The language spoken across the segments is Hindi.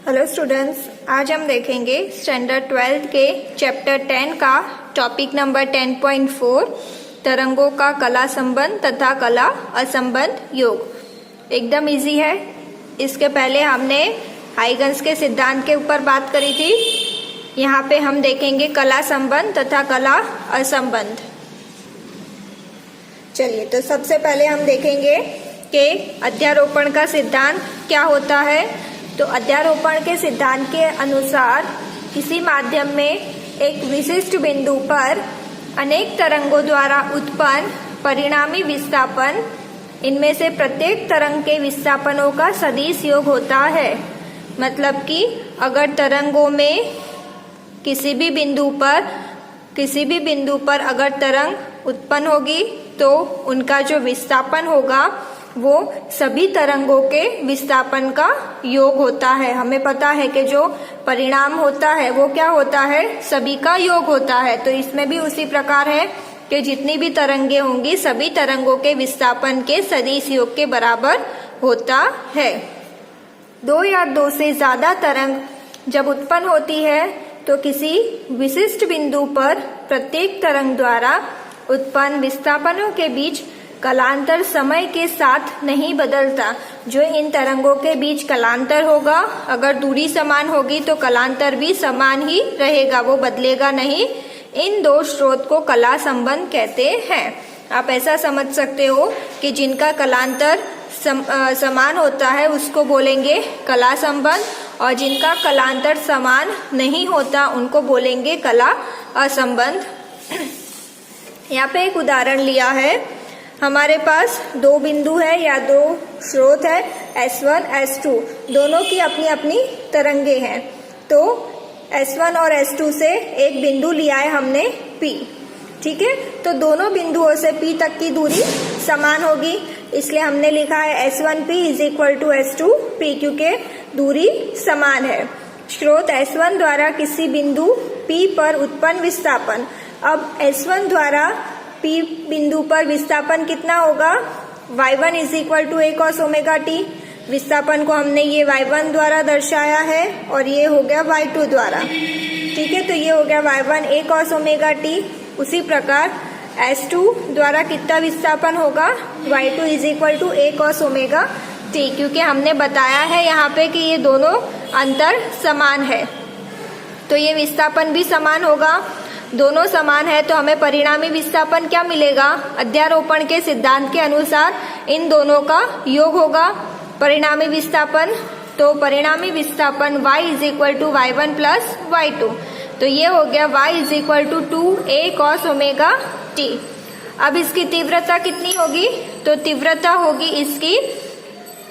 हेलो स्टूडेंट्स, आज हम देखेंगे स्टैंडर्ड 12 के चैप्टर 10 का टॉपिक नंबर 10.4 तरंगों का कला संबंध तथा कला असंबंध योग। एकदम इजी है। इसके पहले हमने हाइगन्स के सिद्धांत के ऊपर बात करी थी। यहाँ पे हम देखेंगे कला संबंध तथा कला असंबंध। चलिए, तो सबसे पहले हम देखेंगे कि अध्यारोपण का सिद्धांत क्या होता है। तो अध्यारोपण के सिद्धांत के अनुसार किसी माध्यम में एक विशिष्ट बिंदु पर अनेक तरंगों द्वारा उत्पन्न परिणामी विस्थापन, इनमें से प्रत्येक तरंग के विस्थापनों का सदिश योग होता है। मतलब कि अगर तरंगों में किसी भी बिंदु पर अगर तरंग उत्पन्न होगी तो उनका जो विस्थापन होगा वो सभी तरंगों के विस्थापन का योग होता है। हमें पता है कि जो परिणाम होता है वो क्या होता है, सभी का योग होता है। तो इसमें भी उसी प्रकार है कि जितनी भी तरंगे होंगी सभी तरंगों के विस्थापन के सदिश योग के बराबर होता है। दो या दो से ज्यादा तरंग जब उत्पन्न होती है तो किसी विशिष्ट बिंदु पर प्रत्येक तरंग द्वारा उत्पन्न विस्थापनों के बीच कलांतर समय के साथ नहीं बदलता। जो इन तरंगों के बीच कलांतर होगा, अगर दूरी समान होगी तो कलांतर भी समान ही रहेगा, वो बदलेगा नहीं। इन दो स्रोत को कला संबंध कहते हैं। आप ऐसा समझ सकते हो कि जिनका कलांतर समान होता है उसको बोलेंगे कला संबंध, और जिनका कलांतर समान नहीं होता उनको बोलेंगे कला असंबंध। यहाँ पे एक उदाहरण लिया है। हमारे पास दो बिंदु है या दो स्रोत है S1 S2, दोनों की अपनी अपनी तरंगे हैं। तो S1 और S2 से एक बिंदु लिया है हमने P, ठीक है। तो दोनों बिंदुओं से P तक की दूरी समान होगी, इसलिए हमने लिखा है S1P is equal to S2P, क्योंकि दूरी समान है। स्रोत S1 द्वारा किसी बिंदु P पर उत्पन्न विस्थापन। अब S1 द्वारा P बिंदु पर विस्थापन कितना होगा, y1 is equal to a cos omega t। विस्थापन को हमने ये y1 द्वारा दर्शाया है और ये हो गया y2 द्वारा, ठीक है। तो ये हो गया y1 a cos omega t। उसी प्रकार S2 द्वारा कितना विस्थापन होगा, y2 is equal to a cos omega t, क्योंकि हमने बताया है यहाँ पे कि ये दोनों अंतर समान है, तो ये विस्थापन भी समान होगा। दोनों समान है तो हमें परिणामी विस्थापन क्या मिलेगा, अध्यारोपण के सिद्धांत के अनुसार इन दोनों का योग होगा परिणामी विस्थापन। तो परिणामी विस्थापन y is equal to y1 plus y2, तो ये हो गया y is equal to 2a cos omega t। अब इसकी तीव्रता कितनी होगी, तो तीव्रता होगी, इसकी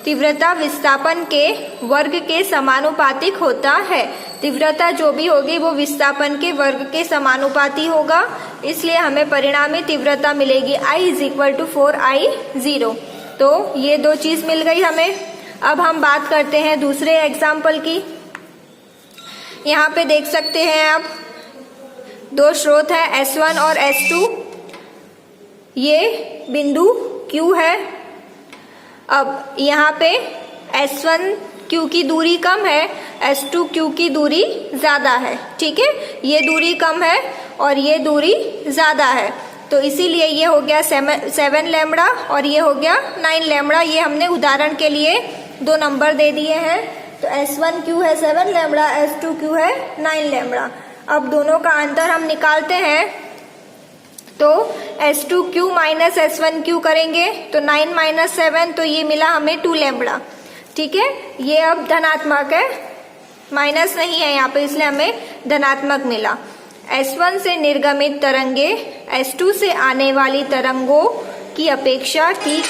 तीव्रता विस्थापन के वर्ग के समानुपातिक होता है। तीव्रता जो भी होगी वो विस्थापन के वर्ग के समानुपाती होगा, इसलिए हमें परिणामी तीव्रता मिलेगी I is equal to 4I0। तो ये दो चीज मिल गई हमें। अब हम बात करते हैं दूसरे एग्जाम्पल की। यहाँ पे देख सकते हैं आप, दो स्रोत है S1 और S2। ये बिंदु Q है। अब यहाँ पे S1 Q की दूरी कम है, S2 Q की दूरी ज्यादा है, ठीक है। ये दूरी कम है और ये दूरी ज्यादा है, तो इसीलिए ये हो गया 7 लैम्बडा और ये हो गया 9 लैम्बडा। ये हमने उदाहरण के लिए दो नंबर दे दिए हैं। तो S1 Q है 7 लैम्बडा, S2 Q है 9 लैम्बडा। अब दोनों का अंतर हम निकालते हैं, तो S2Q माइनस S1Q करेंगे तो 9 माइनस 7, तो ये मिला हमें 2 लैम्बडा, ठीक है। ये अब धनात्मक है, माइनस नहीं है यहाँ पे, इसलिए हमें धनात्मक मिला। S1 से निर्गमित तरंगे S2 से आने वाली तरंगों की अपेक्षा ठीक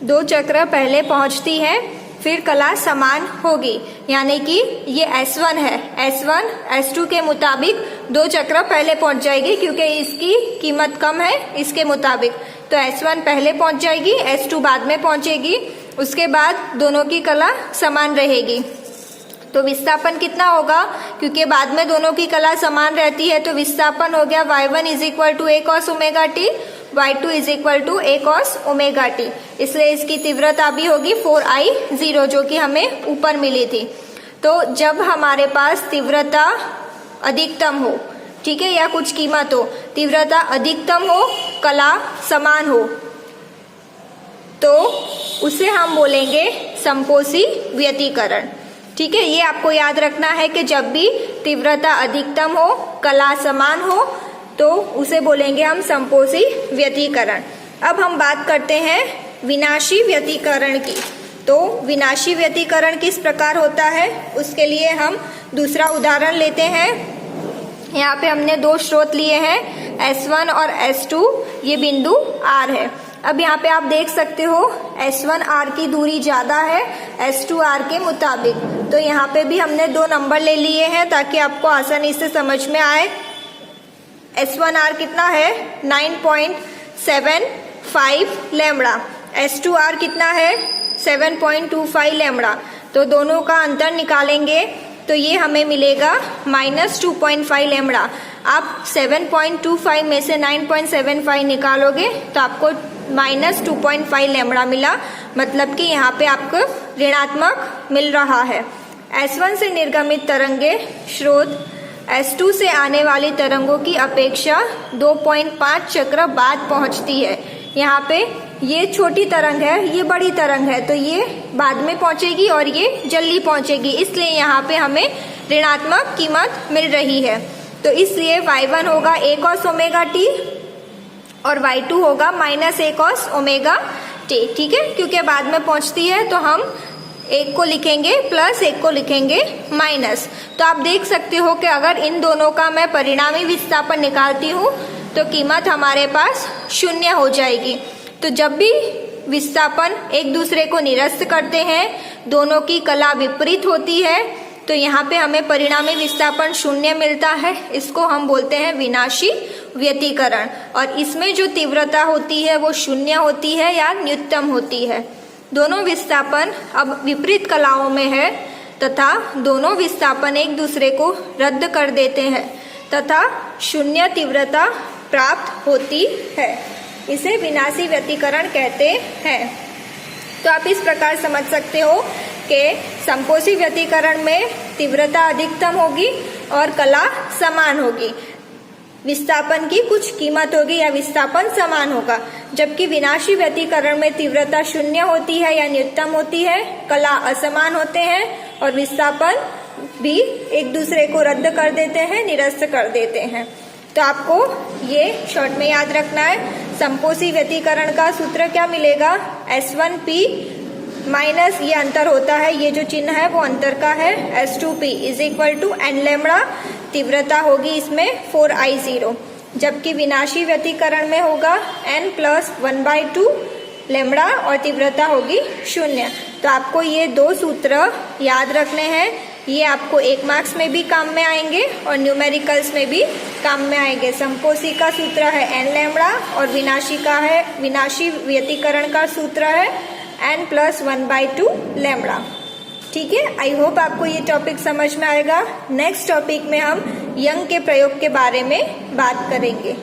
दो चक्र पहले पहुंचती है, फिर कला समान होगी। यानी कि ये S1 है, S1 S2 के मुताबिक 2 चक्र पहले पहुंच जाएगी, क्योंकि इसकी कीमत कम है इसके मुताबिक। तो S1 पहले पहुंच जाएगी, S2 बाद में पहुंचेगी, उसके बाद दोनों की कला समान रहेगी। तो विस्थापन कितना होगा, क्योंकि बाद में दोनों की कला समान रहती है, तो विस्थापन हो गया y1 is equal to a cos omega t y2 is equal to a cos omega t, इसलिए इसकी तीव्रता भी होगी 4I0 जो कि हमें ऊपर मिली थी। तो जब हमारे पास तीव्रता अधिकतम हो, ठीक है, या कुछ कीमत हो, तीव्रता अधिकतम हो, कला समान हो, तो उसे हम बोलेंगे समपोषी व्यतिकरण। ठीक है, ये आपको याद रखना है कि जब भी तीव्रता अधिकतम हो, कला समान हो, तो उसे बोलेंगे हम समपोषी व्यतिकरण। अब हम बात करते हैं विनाशी व्यतिकरण की। तो विनाशी व्यतिकरण किस प्रकार होता है, उसके लिए हम दूसरा उदाहरण लेते हैं। यहाँ पे हमने दो स्रोत लिए हैं, S1 और S2, ये बिंदु R है। अब यहाँ पे आप देख सकते हो S1R की दूरी ज्यादा है S2R के मुताबिक, तो यहाँ पे भी हमने दो नंबर ले लिए हैं ताकि आपको आसानी से समझ में आए। S1R कितना है 9.75 लैम्बडा, S2R कितना है 7.25 लैम्बडा, तो दोनों का अंतर निकालेंगे तो ये हमें मिलेगा -2.5 लैम्बडा। आप 7.25 में से 9.75 निकालोगे तो आपको -2.5 लैम्बडा मिला, मतलब कि यहाँ पे आपको ऋणात्मक मिल रहा है। S1 से निर्गमित तरंगे स्रोत S2 से आने वाली तरंगों की अपेक्षा 2.5 चक्र बाद पहुंचती है। यहाँ पे ये छोटी तरंग है, ये बड़ी तरंग है, तो ये बाद में पहुंचेगी और ये जल्दी पहुंचेगी, इसलिए यहाँ पे हमें ऋणात्मक कीमत मिल रही है। तो इसलिए y1 होगा a cos ओमेगा t और y2 होगा -a cos ओमेगा t। ठीक है, क्योंकि बाद में पहुंचती है तो हम एक को लिखेंगे प्लस, एक को लिखेंगे माइनस। तो आप देख सकते हो कि अगर इन दोनों का मैं परिणामी विस्थापन निकालती हूँ तो कीमत हमारे पास 0 हो जाएगी। तो जब भी विस्थापन एक दूसरे को निरस्त करते हैं, दोनों की कला विपरीत होती है, तो यहाँ पे हमें परिणामी विस्थापन 0 मिलता है। इसको हम बोलते हैं विनाशी व्यतिकरण, और इसमें जो तीव्रता होती है वो 0 होती है या न्यूनतम होती है। दोनों विस्थापन अब विपरीत कलाओं में है तथा दोनों विस्थापन एक दूसरे को रद्द कर देते हैं तथा 0 तीव्रता प्राप्त होती है। इसे विनाशी व्यतिकरण कहते हैं। तो आप इस प्रकार समझ सकते हो कि समपोषी व्यतिकरण में तीव्रता अधिकतम होगी और कला समान होगी, विस्थापन की कुछ कीमत होगी या विस्थापन समान होगा, जबकि विनाशी व्यतिकरण में तीव्रता 0 होती है या न्यूनतम होती है, कला असमान होते हैं और विस्थापन भी एक दूसरे को रद्द कर देते हैं, निरस्त कर देते हैं। तो आपको ये शॉर्ट में याद रखना है। समपोषी व्यतिकरण का सूत्र क्या मिलेगा, S1P माइनस ये अंतर होता है, ये जो चिन्ह है वो अंतर का है, S2P is equal to n lambda, तीव्रता होगी इसमें 4I0, जबकि विनाशी व्यतिकरण में होगा n प्लस 1/2 लैम्बडा और तीव्रता होगी 0। तो आपको ये दो सूत्र याद रखने हैं, ये आपको 1 मार्क्स में भी काम में आएंगे और न्यूमेरिकल्स में भी काम में आएंगे। समपोषी का सूत्र है n लैम्बडा और विनाशी व्यतिकरण का सूत्र है n प्लस 1/2 लैम्बडा। ठीक है, आई होप आपको ये टॉपिक समझ में आएगा। नेक्स्ट टॉपिक में हम यंग के प्रयोग के बारे में बात करेंगे।